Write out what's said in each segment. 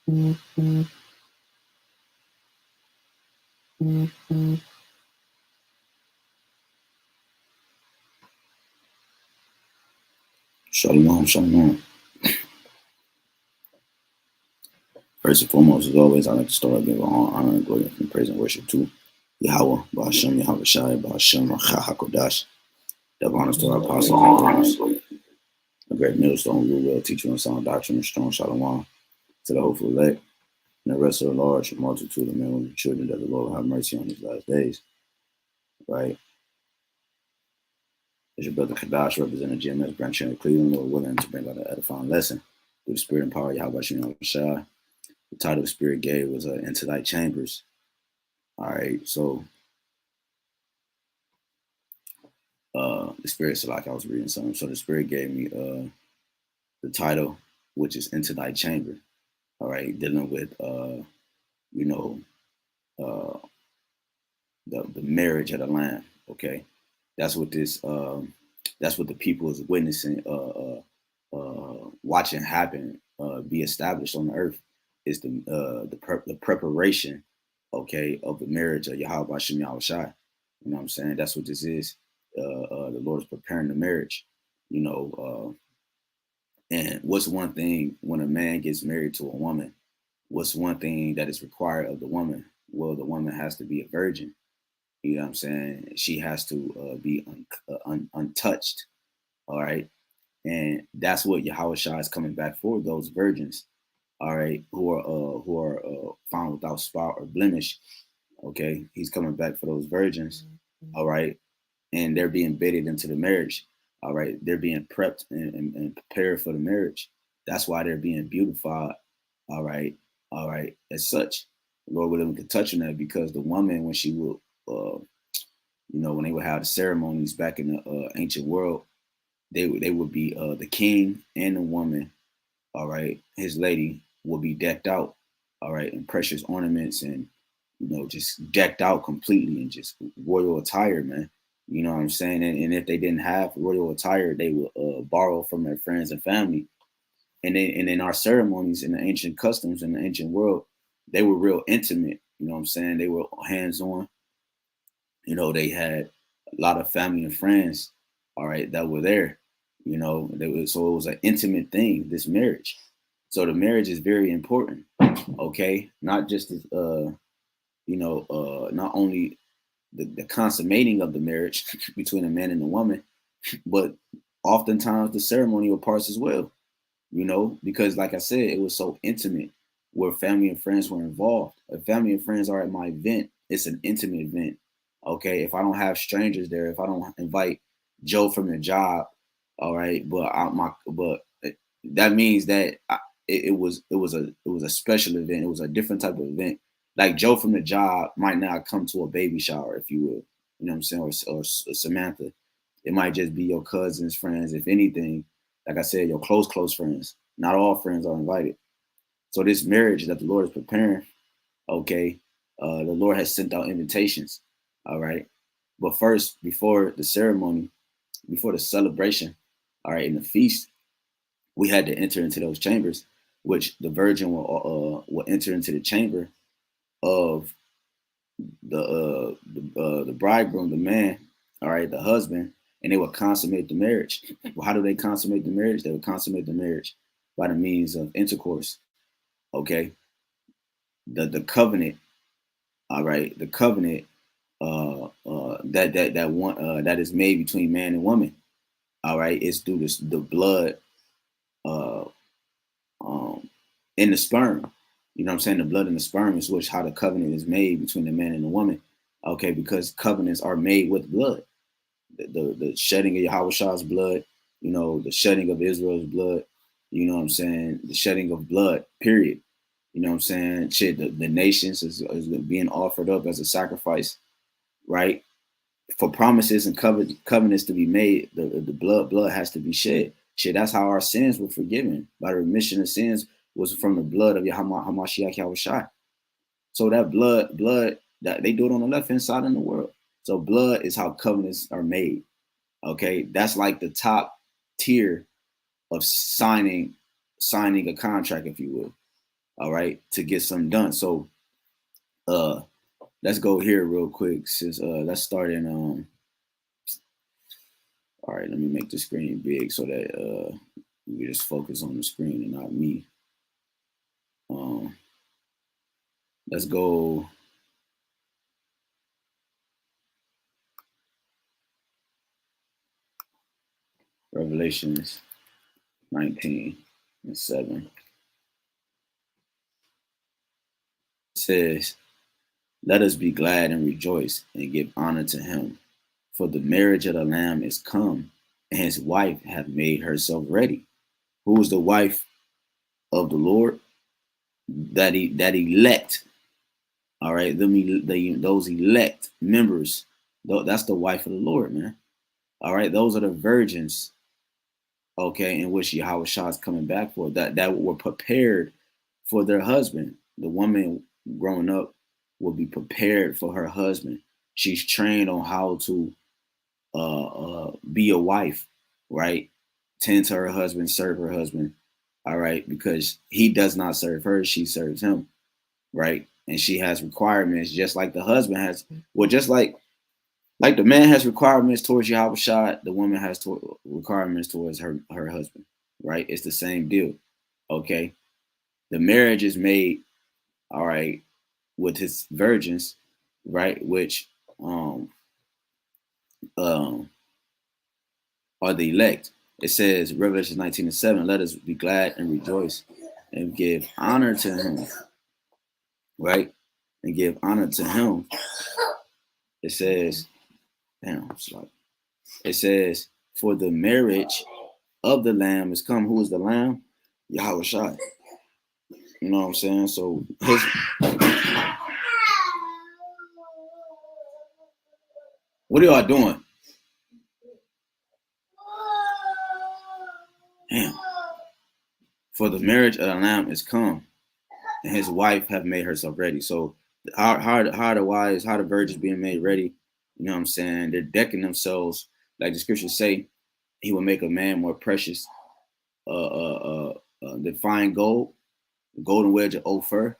Shalom, shalom. First and foremost, as always, I like to start giving all honor and glory and praise and worship to YAHAWAH, BAHASHAM, YAHAWASHI, BAHASHAM, RACHAA, HAQADASH. That honors to our apostles and brothers. A great millstone, rule well, teacher and sound doctrine, and strong shalom to the hopeful elect, and the rest of the large multitude of men and children that the Lord will have mercy on these last days. Right? As your brother Kadash representing GMS branch here in Cleveland, Lord willing to bring out an edifying lesson through the spirit and power of YAHAWASHI. The title the Spirit gave was Into Thy Chambers. All right, so the Spirit, so like I was reading something, so the Spirit gave me the title, which is Into Thy Chamber. All right, dealing with the marriage of the Lamb. Okay, that's what this that's what the people is witnessing, watching happen, be established on the earth. Is the preparation, okay, of the marriage of YAHWAH YAHWASHI. You know what I'm saying? That's what this is. The Lord is preparing the marriage. And what's one thing when a man gets married to a woman? What's one thing that is required of the woman? Well, the woman has to be a virgin. You know what I'm saying? She has to be untouched. All right. And that's what YAHWAH is coming back for, those virgins. All right, who are found without spot or blemish. Okay, he's coming back for those virgins. All right, and they're being bedded into the marriage. All right, they're being prepped and prepared for the marriage. That's why they're being beautified. All right, as such. Lord willing, we could touch on that because the woman, when she will, when they would have the ceremonies back in the ancient world, they would be the king and the woman. All right, his lady will be decked out, all right, in precious ornaments and, just decked out completely in just royal attire, man. You know what I'm saying? And if they didn't have royal attire, they would borrow from their friends and family. And in our ceremonies, in the ancient customs in the ancient world, they were real intimate. You know what I'm saying? They were hands-on. They had a lot of family and friends, all right, that were there. So it was an intimate thing, this marriage. So the marriage is very important, okay? Not just not only the consummating of the marriage between a man and a woman, but oftentimes the ceremonial parts as well, because like I said, it was so intimate where family and friends were involved. If family and friends are at my event, it's an intimate event, okay? If I don't have strangers there, if I don't invite Joe from the job, all right, but that means that it was a special event. It was a different type of event. Like Joe from the job might not come to a baby shower, if you will. You know what I'm saying? Or Samantha. It might just be your cousins, friends. If anything, like I said, your close friends. Not all friends are invited. So this marriage that the Lord is preparing, okay, the Lord has sent out invitations, all right. But first, before the ceremony, before the celebration, all right, in the feast, we had to enter into those chambers, which the virgin will enter into the chamber of the bridegroom, the man, all right, the husband, and they will consummate the marriage. Well, how do they consummate the marriage? They will consummate the marriage by the means of intercourse. Okay, the covenant, all right, the covenant that is made between man and woman, all right, is through the blood in the sperm. You know what I'm saying? The blood in the sperm is how the covenant is made between the man and the woman. Okay, because covenants are made with blood. The shedding of Yahawah's blood, the shedding of Israel's blood, you know what I'm saying? The shedding of blood, period. You know what I'm saying? Shit, the nations is being offered up as a sacrifice, right? For promises and covenants to be made, the blood has to be shed. Shit, that's how our sins were forgiven. By the remission of sins was from the blood of YAHWASHI. So that blood that they do it on the left hand side in the world. So blood is how covenants are made. Okay, that's like the top tier of signing a contract, if you will. all right, to get something done. So let's go here real quick. Since let's start in all right, let me make the screen big so that we just focus on the screen and not me. Let's go. Revelations 19:7. It says, "Let us be glad and rejoice and give honor to him, for the marriage of the Lamb is come, and his wife hath made herself ready." Who is the wife of the Lord? That elect. All right, those elect members. That's the wife of the Lord, man. All right, those are the virgins. Okay, in which Yahawashi is coming back for, that were prepared for their husband. The woman growing up will be prepared for her husband. She's trained on how to be a wife, right? Tend to her husband, serve her husband, all right, because he does not serve her, she serves him, right? And she has requirements just like the husband has. Well, just like the man has requirements towards Yahawashi, the woman has requirements towards her husband, right? It's the same deal, okay? The marriage is made, all right, with his virgins, right, which um are the elect. It says, Revelation 19:7, "Let us be glad and rejoice and give honor to him," right? And give honor to him. It says, damn, sorry. It says, "For the marriage of the Lamb is come." Who is the Lamb? Yahawashi. You know what I'm saying? So what are y'all doing? Damn. "For the marriage of the Lamb is come, and his wife have made herself ready." So how the virgins being made ready? You know what I'm saying? They're decking themselves, like the scriptures say, he will make a man more precious than fine gold, golden wedge of Ophir,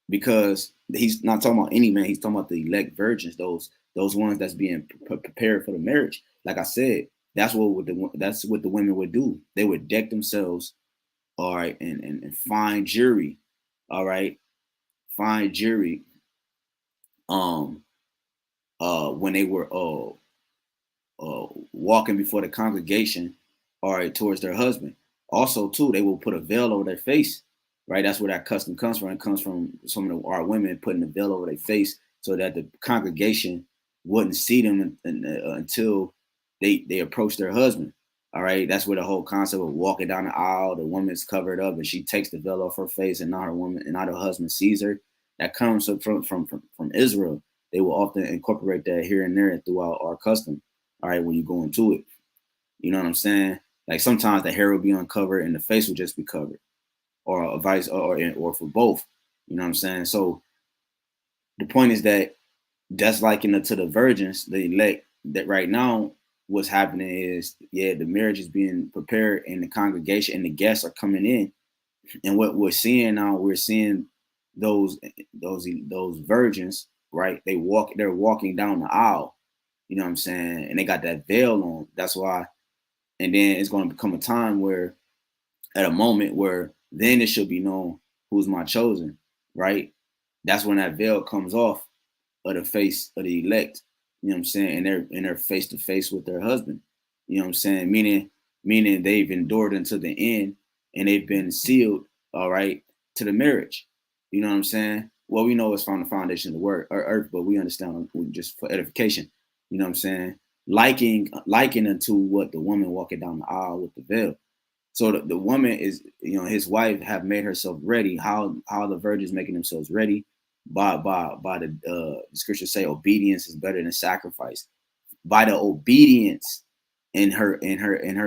because he's not talking about any man. He's talking about the elect virgins, those ones that's being prepared for the marriage. Like I said, that's what the women would do. They would deck themselves, all right, and fine jewelry, all right, fine jewelry. When they were walking before the congregation, all right, towards their husband. Also, too, they will put a veil over their face, right? That's where that custom comes from. It comes from some of our women putting a veil over their face so that the congregation wouldn't see them until they approach their husband. All right, that's where the whole concept of walking down the aisle, the woman's covered up and she takes the veil off her face, and not her husband sees her. That comes from Israel. They will often incorporate that here and there throughout our custom. All right, when you go into it, you know what I'm saying? Like sometimes the hair will be uncovered and the face will just be covered, or vice, or for both. You know what I'm saying? So the point is that that's likened to the virgins, the elect. That right now, what's happening is, yeah, the marriage is being prepared, and the congregation and the guests are coming in. And what we're seeing now, we're seeing those virgins, right? They're walking down the aisle. You know what I'm saying? And they got that veil on. That's why. And then it's going to become a time where, at a moment where, then it should be known who's my chosen, right? That's when that veil comes off of the face of the elect. You know what I'm saying? And they're face to face with their husband. You know what I'm saying? Meaning they've endured until the end, and they've been sealed, all right, to the marriage. You know what I'm saying? Well, we know it's from the foundation of the word or earth, but we understand just for edification. You know what I'm saying? Liking unto what the woman walking down the aisle with the veil. So the woman is, his wife have made herself ready. How the virgins making themselves ready? By the scriptures say obedience is better than sacrifice. By the obedience in her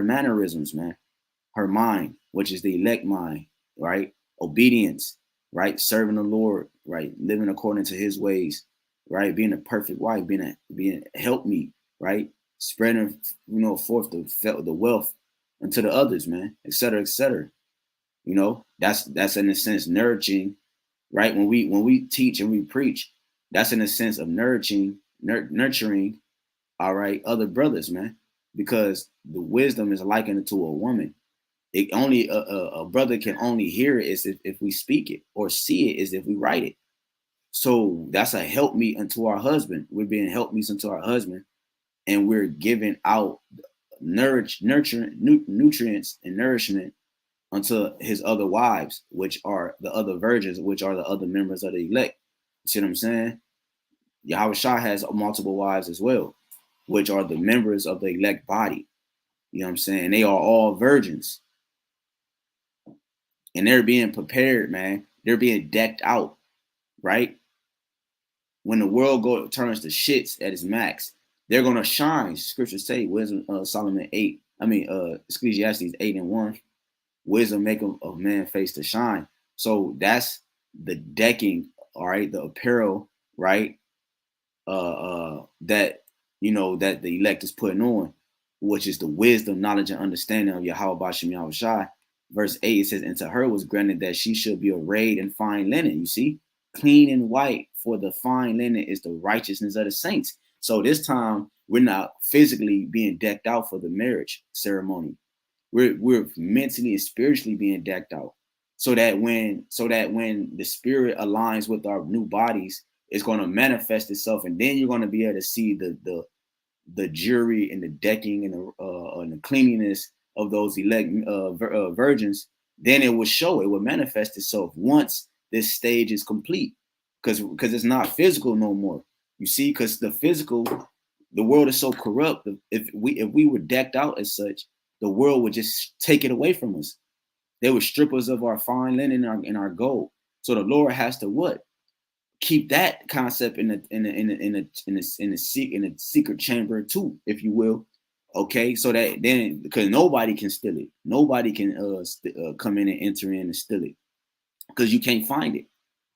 mannerisms, man. Her mind, which is the elect mind, right? Obedience, right? Serving the Lord, right? Living according to his ways, right? Being a perfect wife, being a helpmeet, right? Spreading, forth the wealth unto the others, man, et cetera, et cetera. You know, that's in a sense nurturing, right? When we teach and we preach, that's in a sense of nurturing, all right, other brothers, man, because the wisdom is likened to a woman. It only a brother can only hear it is if we speak it, or see it is if we write it. So that's a help meet unto our husband. We're being help meets unto our husband, and we're giving out nutrients and nourishment unto his other wives, which are the other virgins, which are the other members of the elect. See what I'm saying? Yahawashi has multiple wives as well, which are the members of the elect body. You know what I'm saying? They are all virgins, and they're being prepared, man. They're being decked out, right? When the world turns to shits at its max, they're gonna shine. Scriptures say, wisdom, Solomon 8. I mean, Ecclesiastes 8:1. Wisdom make a man face to shine. So that's the decking, all right, the apparel, right? That that the elect is putting on, which is the wisdom, knowledge, and understanding of Yahweh BAHASHAM Yahawashi. Verse 8, it says, and to her was granted that she should be arrayed in fine linen. You see, clean and white, for the fine linen is the righteousness of the saints. So this time we're not physically being decked out for the marriage ceremony. We're mentally and spiritually being decked out. So that when the spirit aligns with our new bodies, it's going to manifest itself, and then you're going to be able to see the jury and the decking and the cleanliness of those elect virgins. Then it will show, it will manifest itself once this stage is complete, because it's not physical no more. You see, because the world is so corrupt. If we were decked out as such, the world would just take it away from us. They would strip us of our fine linen and our gold. So the Lord has to what? Keep that concept in a secret chamber too, if you will. Okay, so that then, because nobody can steal it, nobody can come in and enter in and steal it, because you can't find it.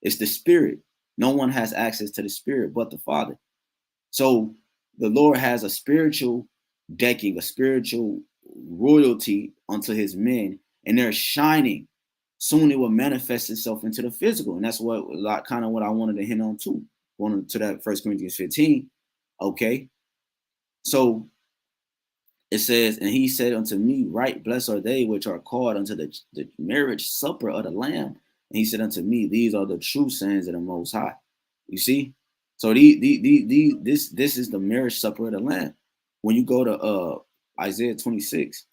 It's the spirit. No one has access to the spirit but the Father. So the Lord has a spiritual decking, a spiritual royalty unto his men, and they're shining. Soon it will manifest itself into the physical. And that's what kind of what I wanted to hint on too. Going to that 1 Corinthians 15. Okay. So it says, and he said unto me, right, blessed are they which are called unto the marriage supper of the Lamb. And he said unto me, these are the true sayings of the Most High. You see? So this is the marriage supper of the Lamb. When you go to Isaiah 26,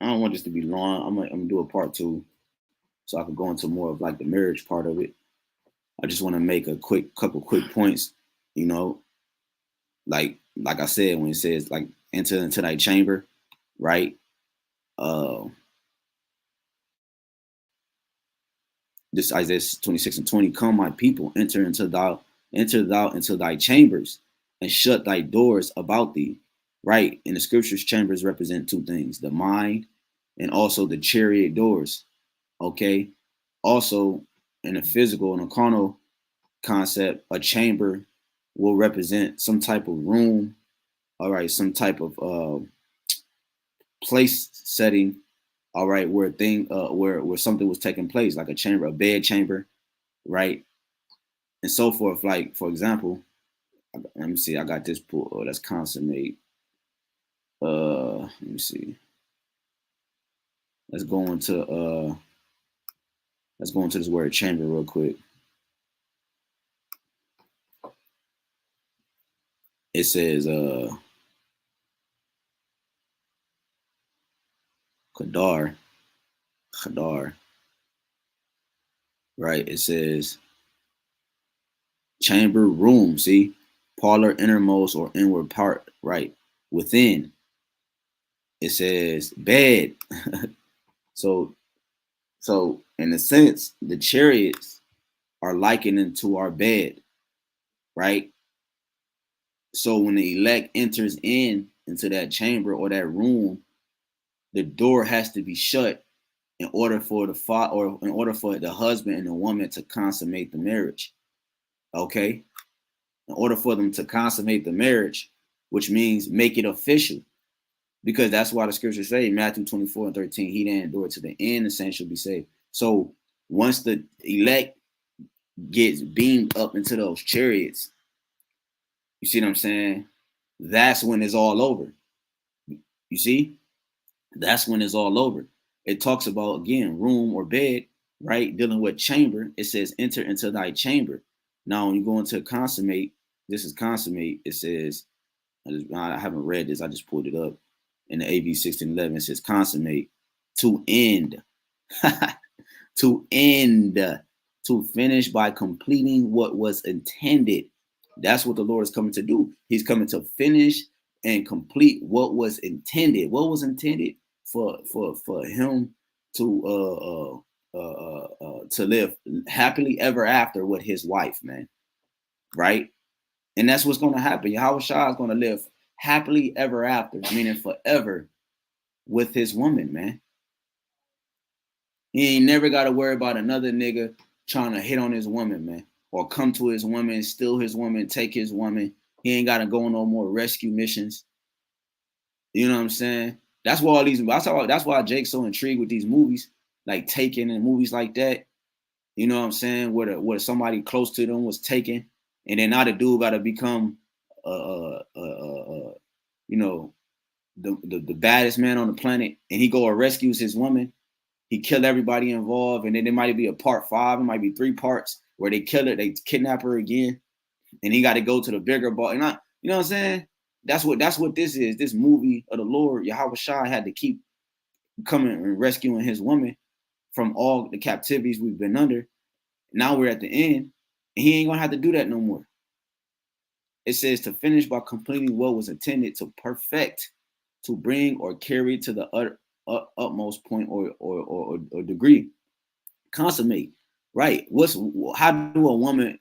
I don't want this to be long. I'm gonna do a part 2, so I can go into more of like the marriage part of it. I just want to make a couple quick points. You know, like I said, when it says like enter into thy chamber, right? This Isaiah 26:20, come my people, enter thou into thy chambers, and shut thy doors about thee. Right? In the scriptures, chambers represent two things: the mind and also the chariot doors. Okay. Also, in a physical and a carnal concept, a chamber will represent some type of room, all right, some type of place setting, all right, where something was taking place, like a chamber, a bed chamber, right, and so forth. Like, for example, let me see, I got this pool. Oh, that's consummate. Let me see. Let's go into this word chamber real quick. It says Khadar, right? It says chamber, room, see? Parlor, innermost or inward part, right? Within. It says bed. So in a sense, the chariots are likened to our bed, right? So when the elect enters into that chamber or that room, the door has to be shut in order for the husband and the woman to consummate the marriage. Okay? In order for them to consummate the marriage, which means make it official. Because that's why the scriptures say, Matthew 24:13, he that endure to the end, the saints shall be saved. So once the elect gets beamed up into those chariots, you see what I'm saying? That's when it's all over. You see? That's when it's all over. It talks about, again, room or bed, right? Dealing with chamber. It says, enter into thy chamber. Now, when you go into consummate, this is consummate. It says, I haven't read this. I just pulled it up. In the AV 1611, it says consummate, to end. To end, to finish by completing what was intended. That's what the Lord is coming to do. He's coming to finish and complete what was intended. What was intended for him to live happily ever after with his wife, man. Right? And that's what's going to happen. Yahawashi is going to live happily ever after, meaning forever, with his woman, man. He ain't never got to worry about another nigga trying to hit on his woman, man, or come to his woman, steal his woman, take his woman. He ain't got to go on no more rescue missions. You know what I'm saying? That's why all these. That's why Jake's so intrigued with these movies, like Taken and movies like that. You know what I'm saying? Where somebody close to them was taken, and then now the dude got to become, you know, the baddest man on the planet, and he go and rescues his woman. He killed everybody involved, and then there might be a part 5. It might be 3 parts where they kill her, they kidnap her again, and he got to go to the bigger ball. And you know what I'm saying? That's what this is. This movie of the Lord, Yahawashi had to keep coming and rescuing his woman from all the captivities we've been under. Now we're at the end, and he ain't gonna have to do that no more. It says to finish by completing what was intended, to perfect, to bring or carry to the utmost point or degree. Consummate, right? How do a woman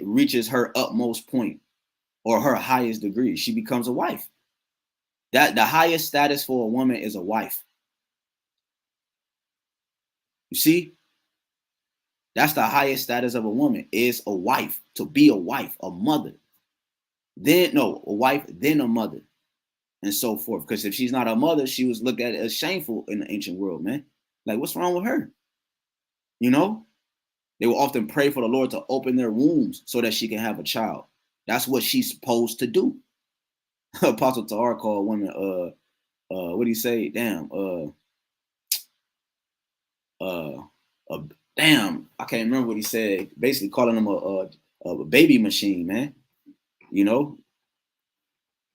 reaches her utmost point or her highest degree? She becomes a wife. That the highest status for a woman is a wife. You see, that's the highest status of a woman, is a wife, to be a wife, a mother. Then no, a wife, then a mother, and so forth. Because if she's not a mother, she was looked at as shameful in the ancient world, man. Like, what's wrong with her? You know, they will often pray for the Lord to open their wombs so that she can have a child. That's what she's supposed to do. Apostle Tahar called women, what do you say? Damn, damn, I can't remember what he said. Basically calling them a baby machine, man. You know,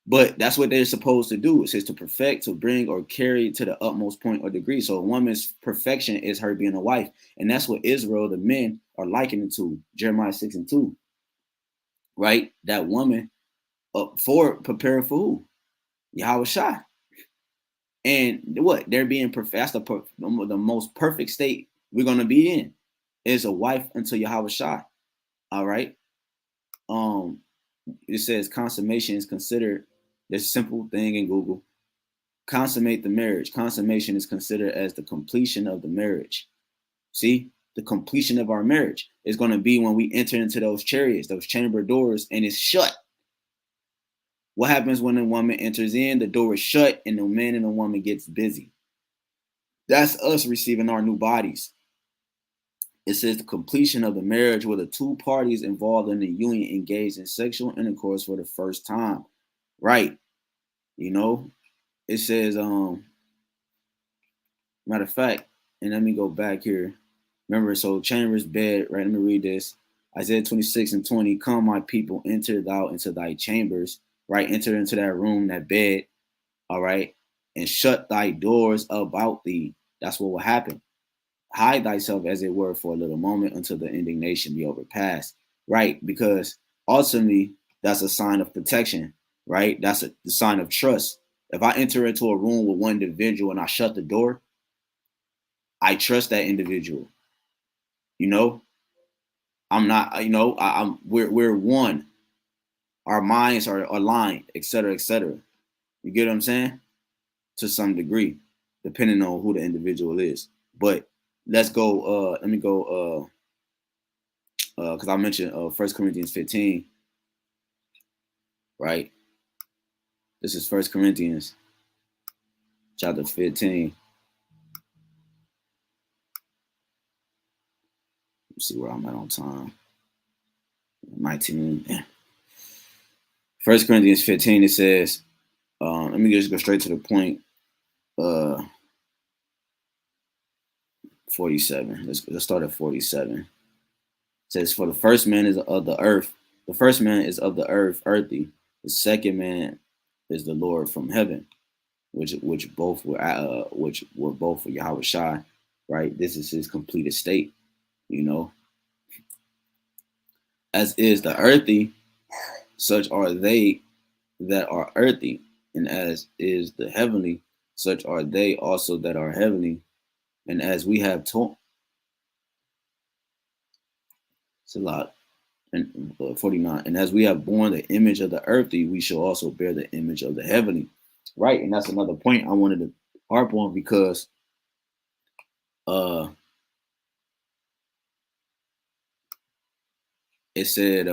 but that's what they're supposed to do. It says to perfect, to bring or carry to the utmost point or degree. So a woman's perfection is her being a wife. And that's what Israel, the men, are likening to. Jeremiah 6:2. Right? That woman for preparing for who? Yahawashi. And what? They're being perfect. That's the most perfect state we're going to be in, is a wife unto Yahawashi. All right? It says consummation is considered this simple thing in Google. Consummate the marriage. Consummation is considered as the completion of the marriage. See, the completion of our marriage is going to be when we enter into those chariots, those chamber doors, and it's shut. What happens when a woman enters in? The door is shut, and the man and the woman gets busy. That's us receiving our new bodies. It says the completion of the marriage where the two parties involved in the union engaged in sexual intercourse for the first time. Right. You know, it says, matter of fact, and let me go back here. Remember, so chambers, bed, right? Let me read this. Isaiah 26:20, come my people, enter thou into thy chambers, right? Enter into that room, that bed, all right? And shut thy doors about thee. That's what will happen. Hide thyself, as it were, for a little moment until the indignation be overpassed, right? Because ultimately, that's a sign of protection, right? That's the sign of trust. If I enter into a room with one individual and I shut the door, I trust that individual. You know, I'm not, you know, we're one. Our minds are aligned, et cetera, et cetera. You get what I'm saying? To some degree, depending on who the individual is. But let's go, let me go, because I mentioned 1 Corinthians 15, right? This is 1 Corinthians chapter 15. Let's see where I'm at on time. 19. 1 Corinthians 15, it says, let me just go straight to the point. 47. Let's start at 47. It says, for the first man is of the earth. The first man is of the earth, earthy. The second man is the Lord from heaven, which both were both for Yahawashi, right? This is his complete estate, you know. As is the earthy, such are they that are earthy, and as is the heavenly, such are they also that are heavenly. And as we have taught, it's a lot. And 49. And as we have borne the image of the earthy, we shall also bear the image of the heavenly. Right. And that's another point I wanted to harp on, because it said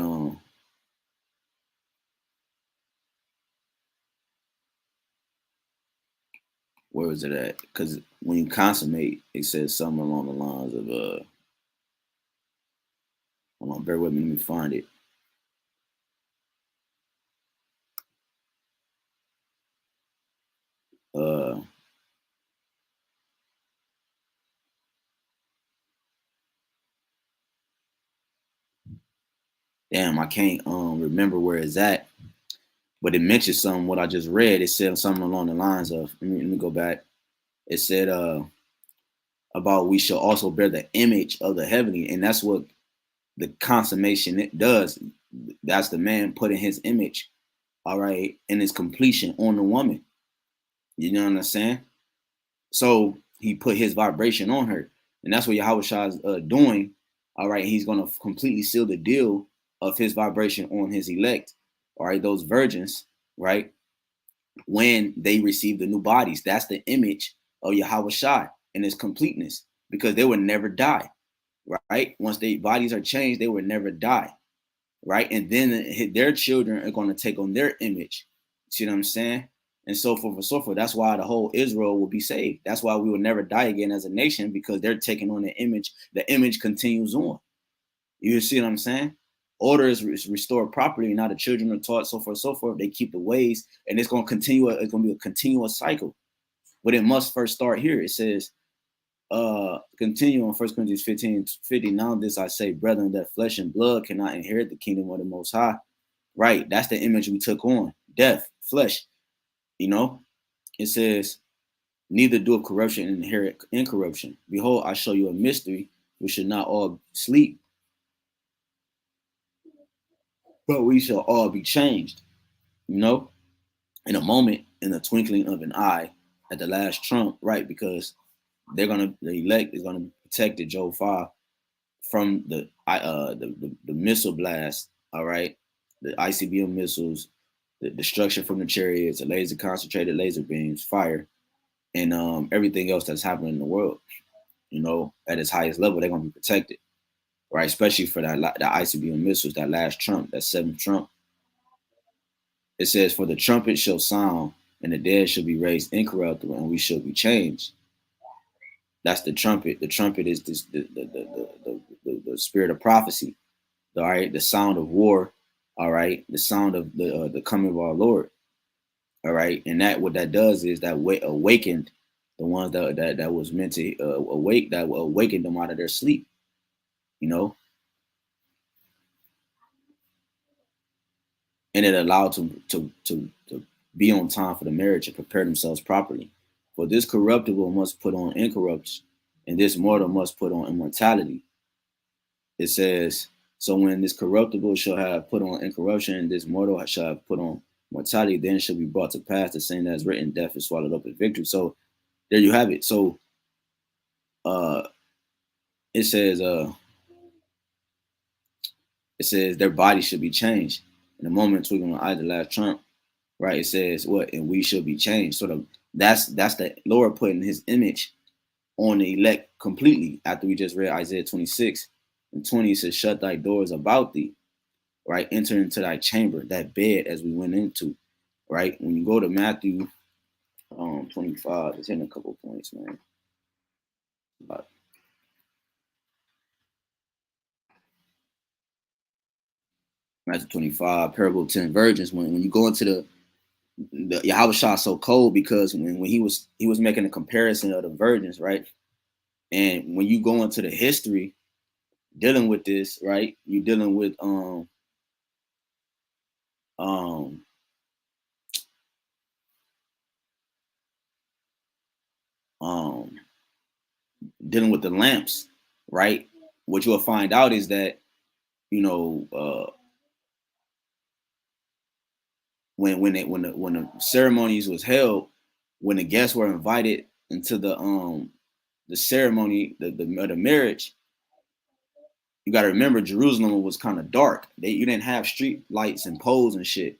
where is it at? Because when you consummate, it says something along the lines of hold on, bear with me, let me find it. Damn, I can't remember where it's at, but it mentions something what I just read. It said something along the lines of, let me go back. It said about we shall also bear the image of the heavenly, and that's what the consummation it does. That's the man putting his image, all right, in his completion on the woman. You know what I'm saying? So he put his vibration on her, and that's what Yahawashi is doing. All right, he's gonna completely seal the deal of his vibration on his elect. All right, those virgins, right? When they receive the new bodies, that's the image of Yahawashi in its completeness, because they would never die, right? Once their bodies are changed, they would never die, right? And then their children are going to take on their image. See what I'm saying? And so forth and so forth. That's why the whole Israel will be saved. That's why we will never die again as a nation, because they're taking on the image. The image continues on. You see what I'm saying? Order is restored properly. Now the children are taught, so forth, so forth. They keep the ways, and it's going to continue. It's going to be a continuous cycle. But it must first start here. It says, continue on 1 Corinthians 15:50. Now this I say, brethren, that flesh and blood cannot inherit the kingdom of the Most High. Right. That's the image we took on. Death, flesh. You know, it says, neither do corruption inherit incorruption. Behold, I show you a mystery. We should not all sleep, but we shall all be changed. You know, in a moment, in the twinkling of an eye, at the last trump, right? Because the elect is gonna protect the Job 5 from the missile blast. All right, the ICBM missiles, the destruction from the chariots, the laser concentrated laser beams, fire, and everything else that's happening in the world. You know, at its highest level, they're gonna be protected, right? Especially for the ICBM missiles, that last trump, that seventh trump. It says, "For the trumpet shall sound, and the dead shall be raised incorruptible, and we shall be changed." That's the trumpet. The trumpet is this, the spirit of prophecy. All right, the sound of war. All right, the sound of the coming of our Lord. All right, and that what that does is that awakened the ones that was meant to awake, that awakened them out of their sleep. You know, and it allowed them to be on time for the marriage and prepare themselves properly. For this corruptible must put on incorruption, and this mortal must put on immortality. It says, so when this corruptible shall have put on incorruption, and this mortal shall have put on mortality, then shall be brought to pass the same that is written, death is swallowed up in victory. So there you have it. So it says their body should be changed. In the moment we're gonna eye the last trump, right? It says what? And we shall be changed. Sort of that's the Lord putting his image on the elect completely. After we just read Isaiah 26 and 20, it says, shut thy doors about thee, right? Enter into thy chamber, that bed as we went into, right? When you go to Matthew 25, it's in a couple points, man. Matthew 25, parable of 10 virgins. When you go into the Yahawashi so cold because when he was making a comparison of the virgins, right? And when you go into the history dealing with this, right? You're dealing with dealing with the lamps, right? What you'll find out is that, you know, when the ceremonies was held, when the guests were invited into the ceremony, the marriage, you got to remember Jerusalem was kind of dark. You didn't have street lights and poles and shit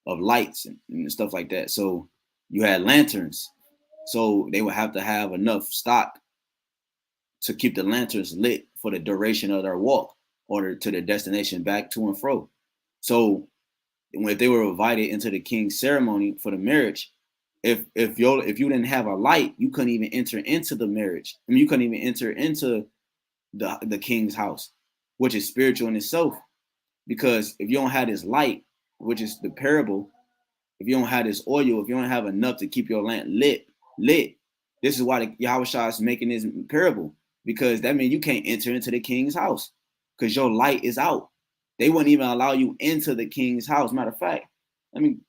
of lights and stuff like that. So you had lanterns. So they would have to have enough stock to keep the lanterns lit for the duration of their walk or to their destination back to and fro. So if they were invited into the king's ceremony for the marriage, if you didn't have a light, you couldn't even enter into the marriage. I mean, you couldn't even enter into the king's house, which is spiritual in itself. Because if you don't have this light, which is the parable, if you don't have this oil, if you don't have enough to keep your lamp lit, this is why the Yahawashi is making this parable, because that means you can't enter into the king's house because your light is out. They wouldn't even allow you into the king's house. Matter of fact, when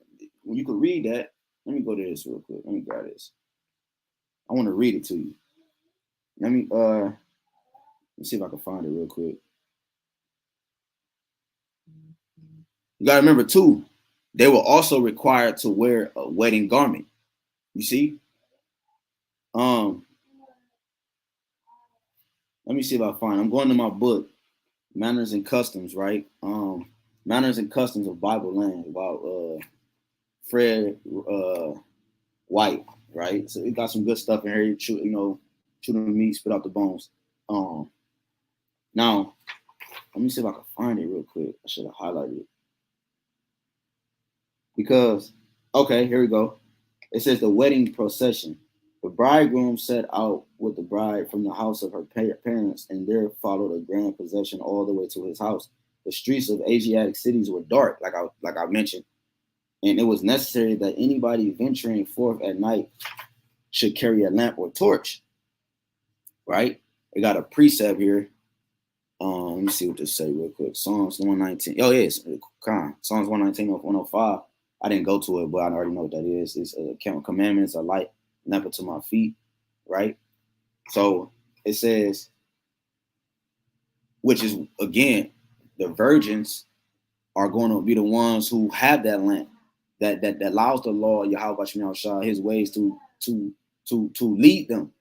you could read that, let me go to this real quick. Let me grab this. I want to read it to you. Let's see if I can find it real quick. You got to remember too, they were also required to wear a wedding garment. You see? Let me see if I find. I'm going to my book, Manners and Customs, right? Manners and Customs of Bible Land, about Fred White, right? So it got some good stuff in here. Chew the meat, spit out the bones. Now, let me see if I can find it real quick. I should have highlighted it. Because, okay, here we go. It says the wedding procession. The bridegroom set out with the bride from the house of her parents, and there followed a grand procession all the way to his house. The streets of Asiatic cities were dark, like I mentioned, and it was necessary that anybody venturing forth at night should carry a lamp or torch. Right? It got a precept here. Let me see what this say real quick. Psalms 119. Oh yes, Psalms 119 of 105. I didn't go to it, but I already know what that is. It's commandments, a light lamp unto my feet, right? So it says, which is again, the virgins are going to be the ones who have that lamp that allows the Lord Yahawashi his ways to lead them.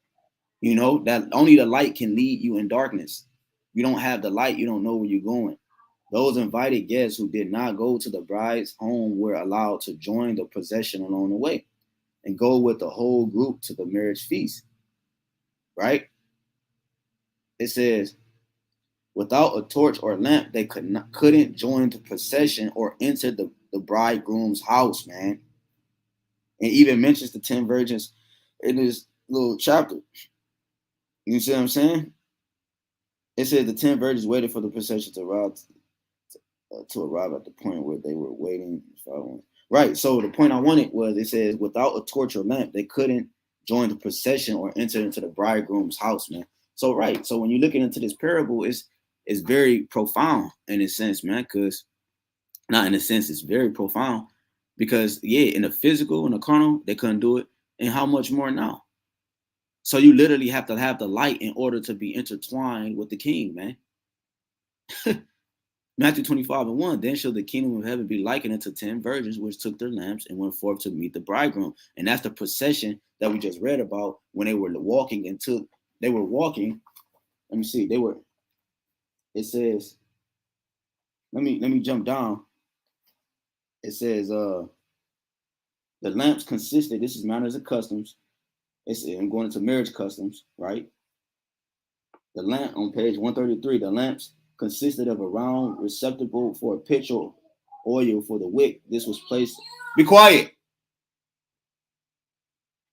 You know that only the light can lead you in darkness. You don't have the light, you don't know where you're going. Those invited guests who did not go to the bride's home were allowed to join the procession along the way and go with the whole group to the marriage feast. Right? It says, without a torch or lamp, they couldn't join the procession or enter the bridegroom's house, man. And even mentions the 10 virgins in this little chapter. You see what I'm saying? It says the 10 virgins waited for the procession to arrive at the point where they were waiting. Right. So the point I wanted was, it says without a torch or lamp, they couldn't join the procession or enter into the bridegroom's house, man. So right. So when you're looking into this parable, it's very profound in a sense, man. Because not in a sense, it's very profound. Because yeah, in the physical and the carnal, they couldn't do it. And how much more now? So you literally have to have the light in order to be intertwined with the king, man. Matthew 25:1, then shall the kingdom of heaven be likened unto 10 virgins which took their lamps and went forth to meet the bridegroom. And that's the procession that we just read about when they were walking Let me see, it says, let me jump down. It says, the lamps consisted, this is manners and customs. I'm going into marriage customs, right? The lamp on page 133, the lamps consisted of a round receptacle for a pitcher oil for the wick. This was placed. Be quiet.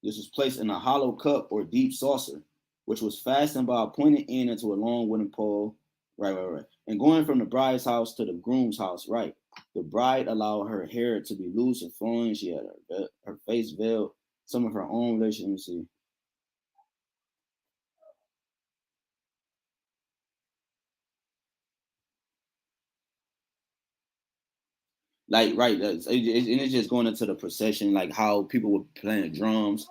This was placed in a hollow cup or deep saucer, which was fastened by a pointed end into a long wooden pole. Right. And going from the bride's house to the groom's house, right. The bride allowed her hair to be loose and flowing. She had her face veiled. Some of her own relations. Let me see. Like, right. And it's just going into the procession, like how people were playing drums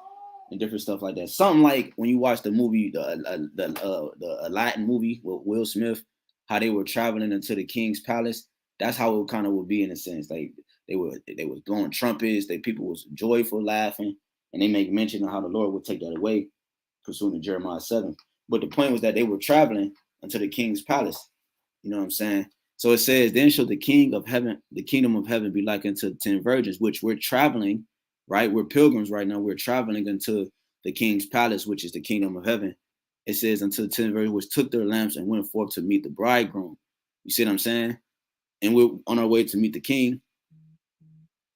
and different stuff like that. Something like when you watch the movie, the Aladdin movie with Will Smith, how they were traveling into the king's palace. That's how it kind of would be in a sense. Like they were blowing trumpets. They people was joyful, laughing, and they make mention of how the Lord would take that away, pursuant to Jeremiah 7. But the point was that they were traveling into the king's palace. You know what I'm saying? So it says, then shall the kingdom of heaven be like unto 10 virgins, which we're traveling, right? We're pilgrims right now. We're traveling into the king's palace, which is the kingdom of heaven. It says, until the 10 virgins which took their lamps and went forth to meet the bridegroom. You see what I'm saying? And we're on our way to meet the king.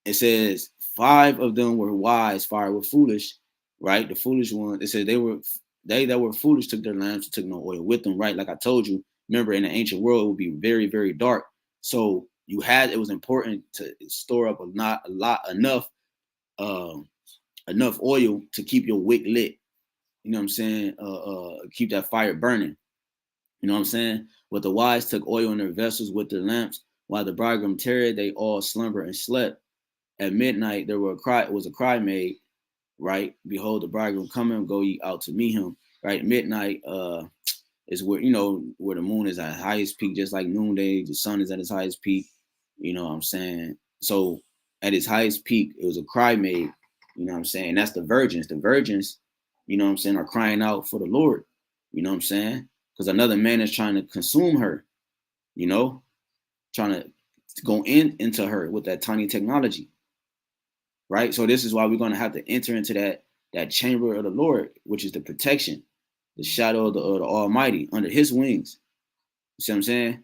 It says, 5 of them were wise, 5 were foolish, right? The foolish ones, it says they that were foolish took their lamps and took no oil with them, right? Like I told you, remember in the ancient world, it would be very, very dark. So it was important to store up enough oil to keep your wick lit. You know what I'm saying? Keep that fire burning. You know what I'm saying? But the wise took oil in their vessels with their lamps, while the bridegroom tarried, they all slumbered and slept. At midnight, there was a cry made, right? Behold, the bridegroom coming, go ye out to meet him. Right? Midnight is where where the moon is at highest peak, just like noonday. The sun is at its highest peak. You know what I'm saying? So at its highest peak, it was a cry made. You know what I'm saying? That's the virgins. The virgins, you know what I'm saying, are crying out for the Lord. You know what I'm saying? Because another man is trying to consume her. You know, trying to go into her with that tiny technology. Right? So this is why we're going to have to enter into that chamber of the Lord, which is the protection, the shadow of the Almighty under His wings. You see what I'm saying?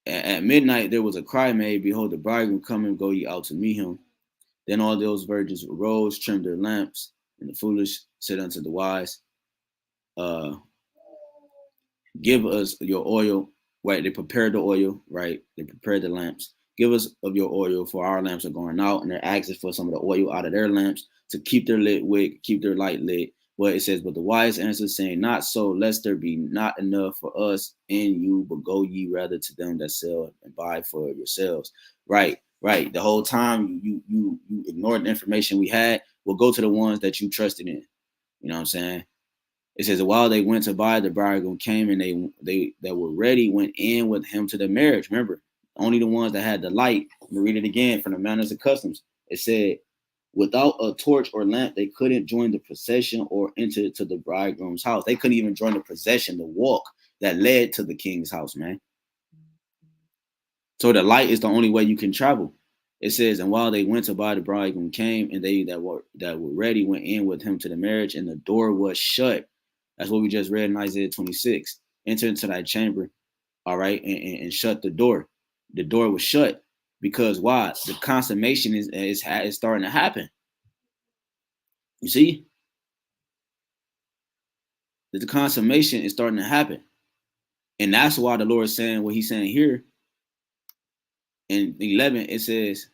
At midnight there was a cry made, behold, the bridegroom coming, go ye out to meet him. Then all those virgins arose, trimmed their lamps, and the foolish said unto the wise, uh, give us your oil. Right? They prepared the oil, right? They prepared the lamps. Give us of your oil, for our lamps are going out, and they're asking for some of the oil out of their lamps to keep their lit wick, keep their light lit. But it says, but the wise answered, saying, not so, lest there be not enough for us and you, but go ye rather to them that sell and buy for yourselves. Right, right. The whole time you ignored the information we had. We'll go to the ones that you trusted in. You know what I'm saying? It says, while they went to buy, the bridegroom came, and they that were ready went in with him to the marriage. Remember, only the ones that had the light. Let me read it again from the manners and customs. It said, without a torch or lamp, they couldn't join the procession or enter to the bridegroom's house. They couldn't even join the procession, the walk that led to the king's house, man. So the light is the only way you can travel. It says, and while they went to buy, the bridegroom came, and they that were ready went in with him to the marriage, and the door was shut. That's what we just read in Isaiah 26. Enter into thy chamber, all right, and shut the door. The door was shut because why? The consummation is starting to happen. You see, the consummation is starting to happen, and that's why the Lord is saying what He's saying here in 11. It says,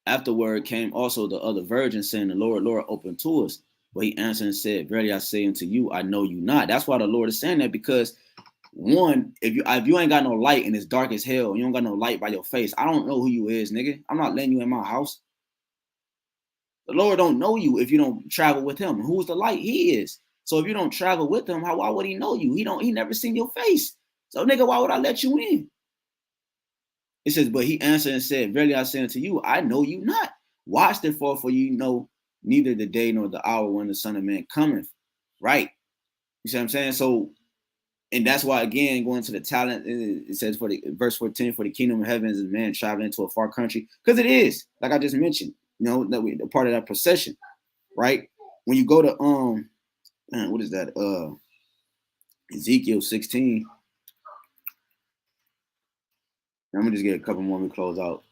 afterward came also the other virgins, saying, the Lord, Lord, open to us. But he answered and said, verily I say unto you, I know you not. That's why the Lord is saying that, because one, if you ain't got no light and it's dark as hell, you don't got no light by your face, I don't know who you is, nigga. I'm not letting you in my house. The Lord don't know you if you don't travel with him. Who's the light? He is. So if you don't travel with him, why would he know you? He never seen your face. So nigga, why would I let you in? It says, but he answered and said, verily I say unto you, I know you not. Watch therefore, for you know neither the day nor the hour when the Son of Man cometh. Right? You see what I'm saying? So, and that's why, again, going to the talent, it says for the verse 14, for the kingdom of heaven is a man traveling to a far country. Because it is, like I just mentioned, that we part of that procession, right? When you go to what is that? Ezekiel 16. I'm gonna just get a couple more and we close out.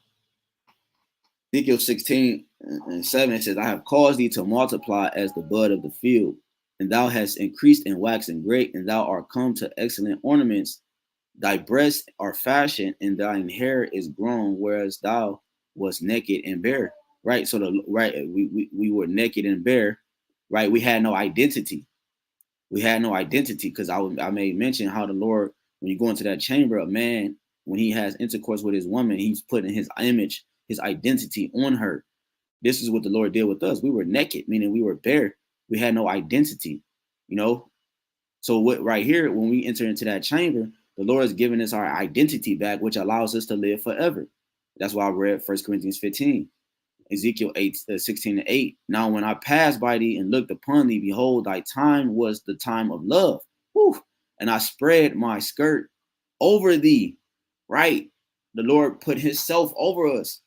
Ezekiel 16:7 says, I have caused thee to multiply as the bud of the field, and thou hast increased and waxen great, and thou art come to excellent ornaments. Thy breasts are fashioned, and thine hair is grown, whereas thou was naked and bare. Right. So we were naked and bare. Right. We had no identity. We had no identity because I made mention how the Lord, when you go into that chamber, a man, when he has intercourse with his woman, he's putting his image, his identity on her. This is what the Lord did with us. We were naked, meaning we were bare. We had no identity, you know. So what right here, when we enter into that chamber, the Lord is giving us our identity back, which allows us to live forever. That's why I read 1 Corinthians 15. Ezekiel 16:8. Now, when I passed by thee and looked upon thee, behold, thy time was the time of love. Whew. And I spread my skirt over thee. Right? The Lord put himself over us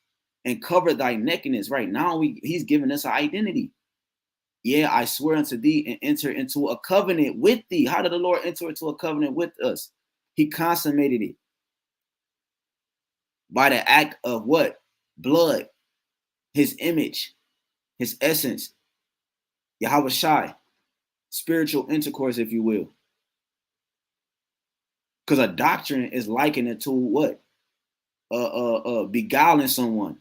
and covered thy nakedness. Right now, he's giving us an identity. Yeah, I swear unto thee and enter into a covenant with thee. How did the Lord enter into a covenant with us? He consummated it by the act of what? Blood, his image, his essence, YAHAWASHI, spiritual intercourse, if you will. Because a doctrine is likened it to what? Beguiling someone.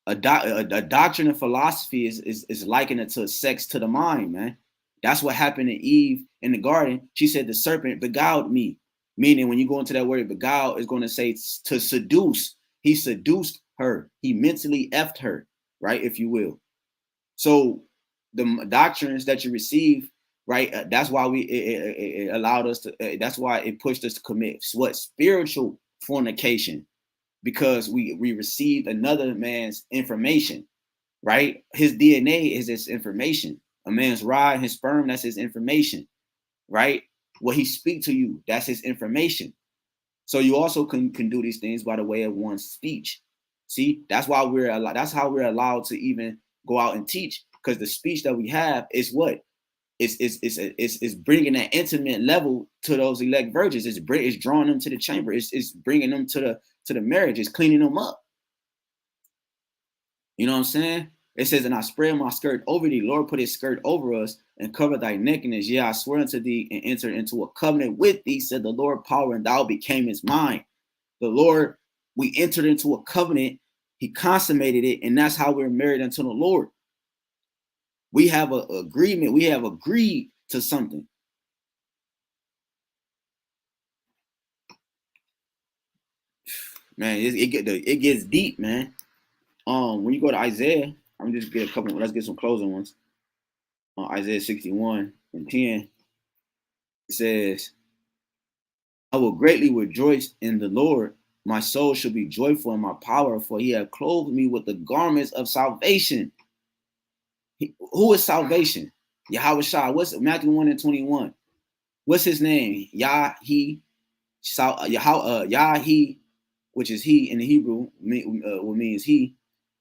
A doctrine of philosophy is likened it to sex to the mind, man. That's what happened to Eve in the garden. She said the serpent beguiled me. Meaning when you go into that word beguile, it's going to say to seduce. He seduced her. He mentally effed her, right? If you will. So the doctrines that you receive, right? That's why it allowed us to. That's why it pushed us to commit what? Spiritual fornication, because we received another man's information, right? His DNA is his information. A man's rod, his sperm, that's his information, right? What he speak to you, that's his information. So you also can do these things by the way of one's speech. See, that's why that's how we're allowed to even go out and teach, because the speech that we have is what? It's bringing that intimate level to those elect virgins. It's drawing them to the chamber. It's bringing them to the marriage. It's cleaning them up. You know what I'm saying? It says, and I spread my skirt over thee. Lord put his skirt over us and covered thy nakedness. Yeah, I swear unto thee and entered into a covenant with thee, said the Lord power, and thou became his mine. The Lord, we entered into a covenant. He consummated it, and that's how we're married unto the Lord. We have an agreement. We have agreed to something. Man, it gets deep, man. When you go to Isaiah, I'm just get a couple. Let's get some closing ones. Isaiah 61:10. It says, I will greatly rejoice in the Lord. My soul shall be joyful in my power, for he hath clothed me with the garments of salvation. Who is salvation? Yahawashi. What's Matthew 1:21? What's his name? Yahi, Yahi, which is he in the Hebrew, what means he,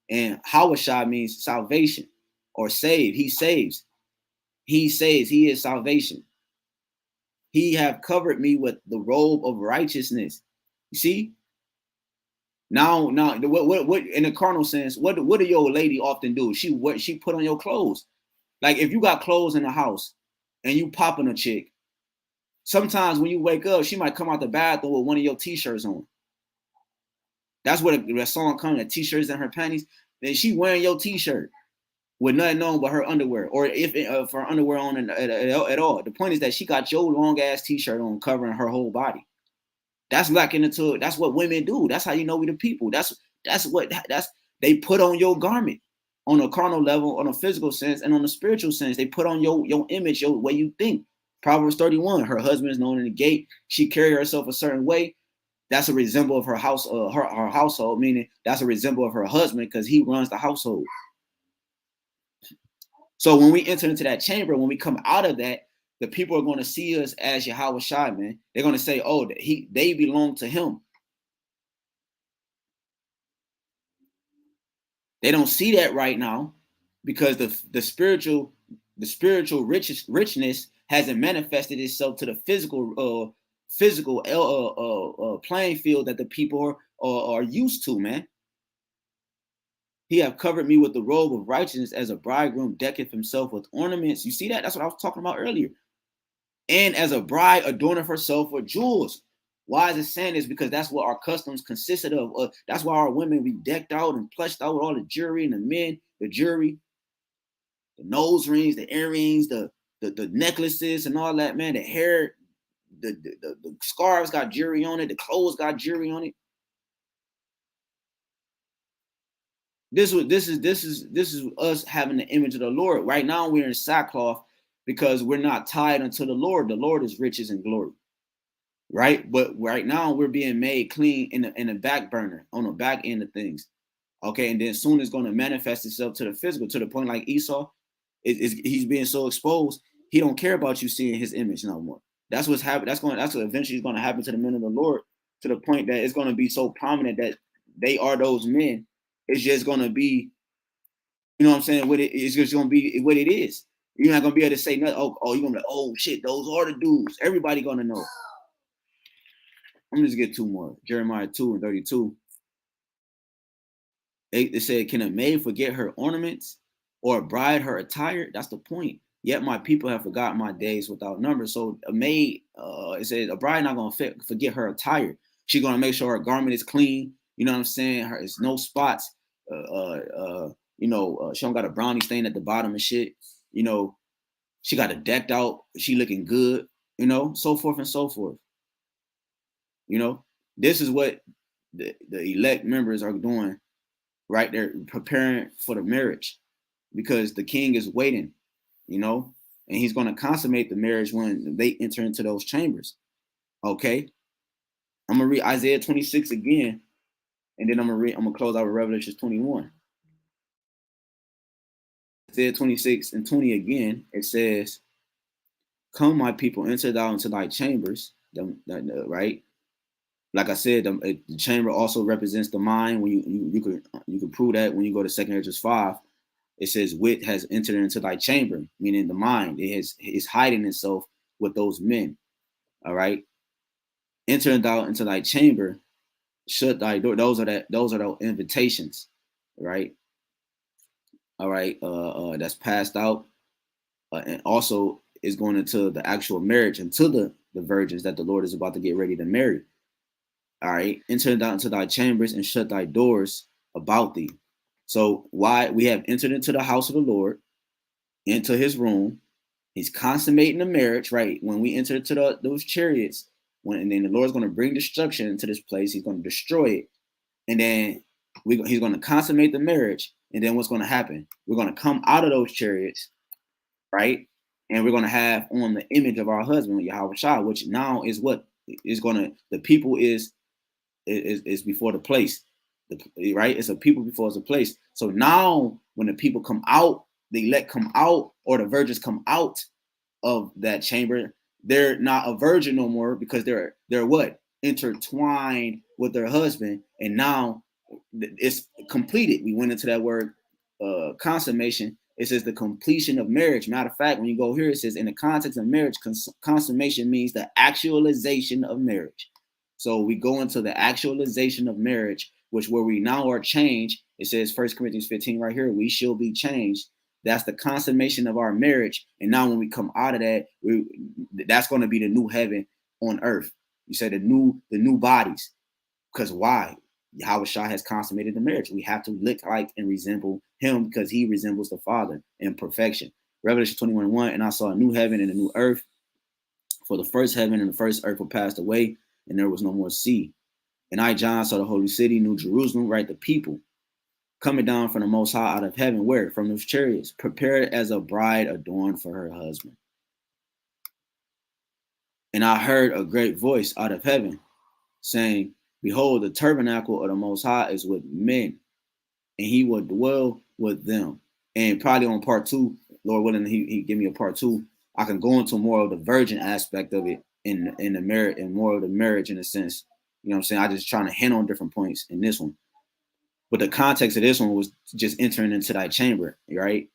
and Hawashai means salvation or save. He saves. He saves. He is salvation. He have covered me with the robe of righteousness. You see? Now, what in the carnal sense, what do your lady often do? She put on your clothes. Like if you got clothes in the house and you popping a chick, sometimes when you wake up, she might come out the bathroom with one of your t-shirts on. That's what the song comes, the t-shirts and her panties. Then she wearing your t-shirt with nothing on but her underwear, or if for her underwear on at all. The point is that she got your long ass t-shirt on covering her whole body. That's lacking into. That's what women do. That's how you know we the people. That's they put on your garment on a carnal level, on a physical sense, and on a spiritual sense. They put on your image, your way you think. Proverbs 31. Her husband is known in the gate. She carry herself a certain way. That's a resemble of her house, her household. Meaning that's a resemble of her husband because he runs the household. So when we enter into that chamber, when we come out of that, the people are going to see us as Yahawashi, man. They're going to say, oh, they belong to him. They don't see that right now because the spiritual richness hasn't manifested itself to the physical playing field that the people are used to, man. He have covered me with the robe of righteousness as a bridegroom decketh himself with ornaments. You see that? That's what I was talking about earlier. And as a bride adorneth herself with jewels. Why is it saying this? Because that's what our customs consisted of. That's why our women be decked out and plushed out with all the jewelry, and the men, the jewelry, the nose rings, the earrings, the necklaces and all that, man. The hair, the scarves got jewelry on it. The clothes got jewelry on it. This is us having the image of the Lord. Right now we're in sackcloth because we're not tied unto the Lord. The Lord is riches and glory, right? But right now we're being made clean in the back burner, on the back end of things. Okay, and then soon it's going to manifest itself to the physical, to the point like Esau. He's being so exposed, he don't care about you seeing his image no more. That's what's happening. That's what eventually is going to happen to the men of the Lord, to the point that it's going to be so prominent that they are those men. It's just going to be, you know what I'm saying? It's just going to be what it is. You're not going to be able to say nothing. Oh, you're going to be like, oh shit, those are the dudes. Everybody going to know. I'm just get two more. Jeremiah 2:32. It said, can a maid forget her ornaments, or a bride her attire? That's the point. Yet my people have forgotten my days without number. So a maid, it says a bride not going to forget her attire. She's going to make sure her garment is clean. You know what I'm saying? There's no spots. She don't got a brownie stain at the bottom and shit. You know, she got it decked out. She looking good. You know, so forth and so forth. You know, this is what the elect members are doing. Right, they're preparing for the marriage because the king is waiting, you know, and he's going to consummate the marriage when they enter into those chambers. Okay, I'm gonna read Isaiah 26 again, and then I'm gonna close out with Revelation 21. Isaiah 26:20 again. It says, "Come, my people, enter thou into thy chambers." Right. Like I said, the chamber also represents the mind. When you can prove that when you go to 2 Ezra 5. It says, wit has entered into thy chamber, meaning the mind. Is hiding itself with those men. All right. Enter thou into thy chamber, shut thy door. Those are the invitations, right? All right. That's passed out. And also is going into the actual marriage, into the virgins that the Lord is about to get ready to marry. All right. Enter thou into thy chambers and shut thy doors about thee. So why we have entered into the house of the Lord, into his room. He's consummating the marriage, right? When we enter into those chariots, and then the Lord's going to bring destruction into this place. He's going to destroy it. And then he's going to consummate the marriage. And then what's going to happen? We're going to come out of those chariots, right? And we're going to have on the image of our husband, YAHAWASHI, which now is what is going to, the people is before the place, right? It's a people before it's a place. So now when the people come out, the elect come out, or the virgins come out of that chamber, they're not a virgin no more, because they're what? Intertwined with their husband. And now it's completed. We went into that word consummation. It says the completion of marriage. Matter of fact, when you go here, it says in the context of marriage, consummation means the actualization of marriage. So we go into the actualization of marriage, which where we now are changed. It says 1 Corinthians 15 right here, we shall be changed. That's the consummation of our marriage. And now when we come out of that, that's going to be the new heaven on earth. You said the new bodies. Because why? YAHAWASHI has consummated the marriage. We have to look like and resemble him, because he resembles the Father in perfection. Revelation 21:1, and I saw a new heaven and a new earth. For the first heaven and the first earth were passed away, and there was no more sea. And I, John, saw the holy city, New Jerusalem, right, the people, coming down from the Most High out of heaven. Where? From those chariots, prepared as a bride adorned for her husband. And I heard a great voice out of heaven saying, behold, the tabernacle of the Most High is with men, and he will dwell with them. And probably on part 2, Lord willing, he give me a part 2, I can go into more of the virgin aspect of it in the marriage, and more of the marriage in a sense. You know what I'm saying? I just trying to hint on different points in this one. But the context of this one was just entering into thy chamber, right?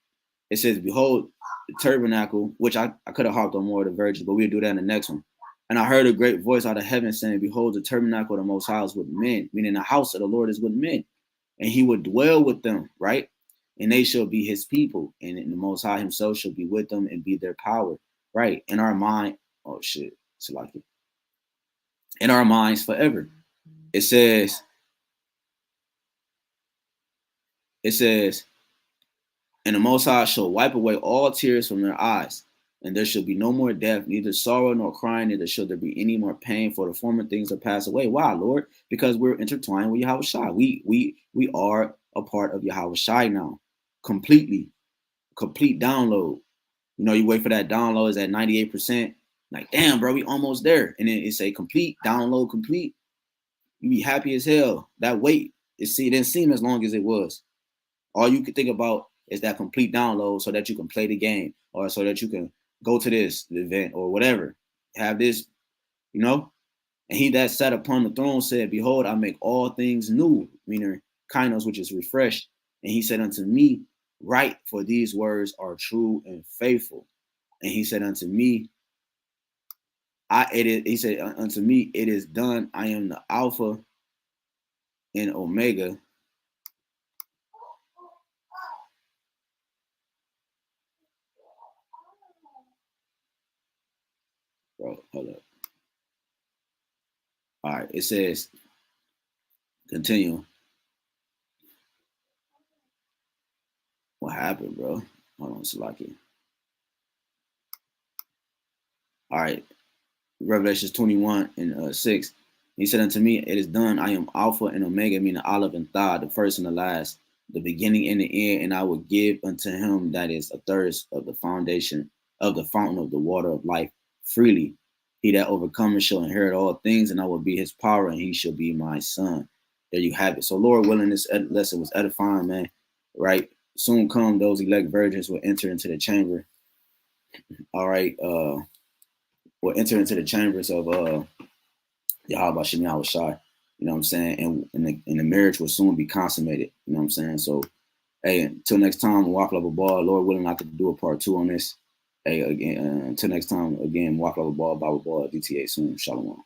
It says, behold, the tabernacle, which I could have hopped on more of the virgins, but we'll do that in the next one. And I heard a great voice out of heaven saying, behold, the tabernacle of the Most High is with men, meaning the house of the Lord is with men. and he would dwell with them, right? And they shall be his people, and the Most High himself shall be with them and be their power, right? In our mind, oh shit, it's like it. In our minds forever. It says, and the Most High shall wipe away all tears from their eyes, and there shall be no more death, neither sorrow nor crying, neither shall there be any more pain, for the former things are passed away. Why, Lord? Because we're intertwined with Yahawashi. We are a part of Yahawashi now, completely, complete download. You know, you wait for that download is at 98%. Like, damn, bro, we almost there. And then it's a complete download, complete. You be happy as hell. That wait, it didn't seem as long as it was. All you can think about is that complete download so that you can play the game or so that you can go to this event or whatever. Have this, you know? And he that sat upon the throne said, behold, I make all things new, meaning kainos, which is refreshed. And he said unto me, write, for these words are true and faithful. And he said unto me, he said unto me, it is done. I am the Alpha and Omega. Bro, hold up. All right, it says, continue. What happened, bro? Hold on, Salaki. All right, Revelations 21 and 6. He said unto me, it is done. I am Alpha and Omega, meaning Aleph and Tha, the first and the last, the beginning and the end. And I will give unto him that is a thirst of the foundation of the fountain of the water of life freely. He that overcometh shall inherit all things, and I will be his power, and he shall be my son. There you have it. So, Lord willing, this lesson was edifying, man. Right? Soon come those elect virgins will enter into the chamber. All right. Will enter into the chambers of YAHWASHI, YAHWASHI. You know what I'm saying? And the marriage will soon be consummated. You know what I'm saying? So, hey, until next time, walk level ball. Lord willing, I could do a part 2 on this. Hey, again, until next time, again, walk level ball, Bible ball, DTA soon. Shalom.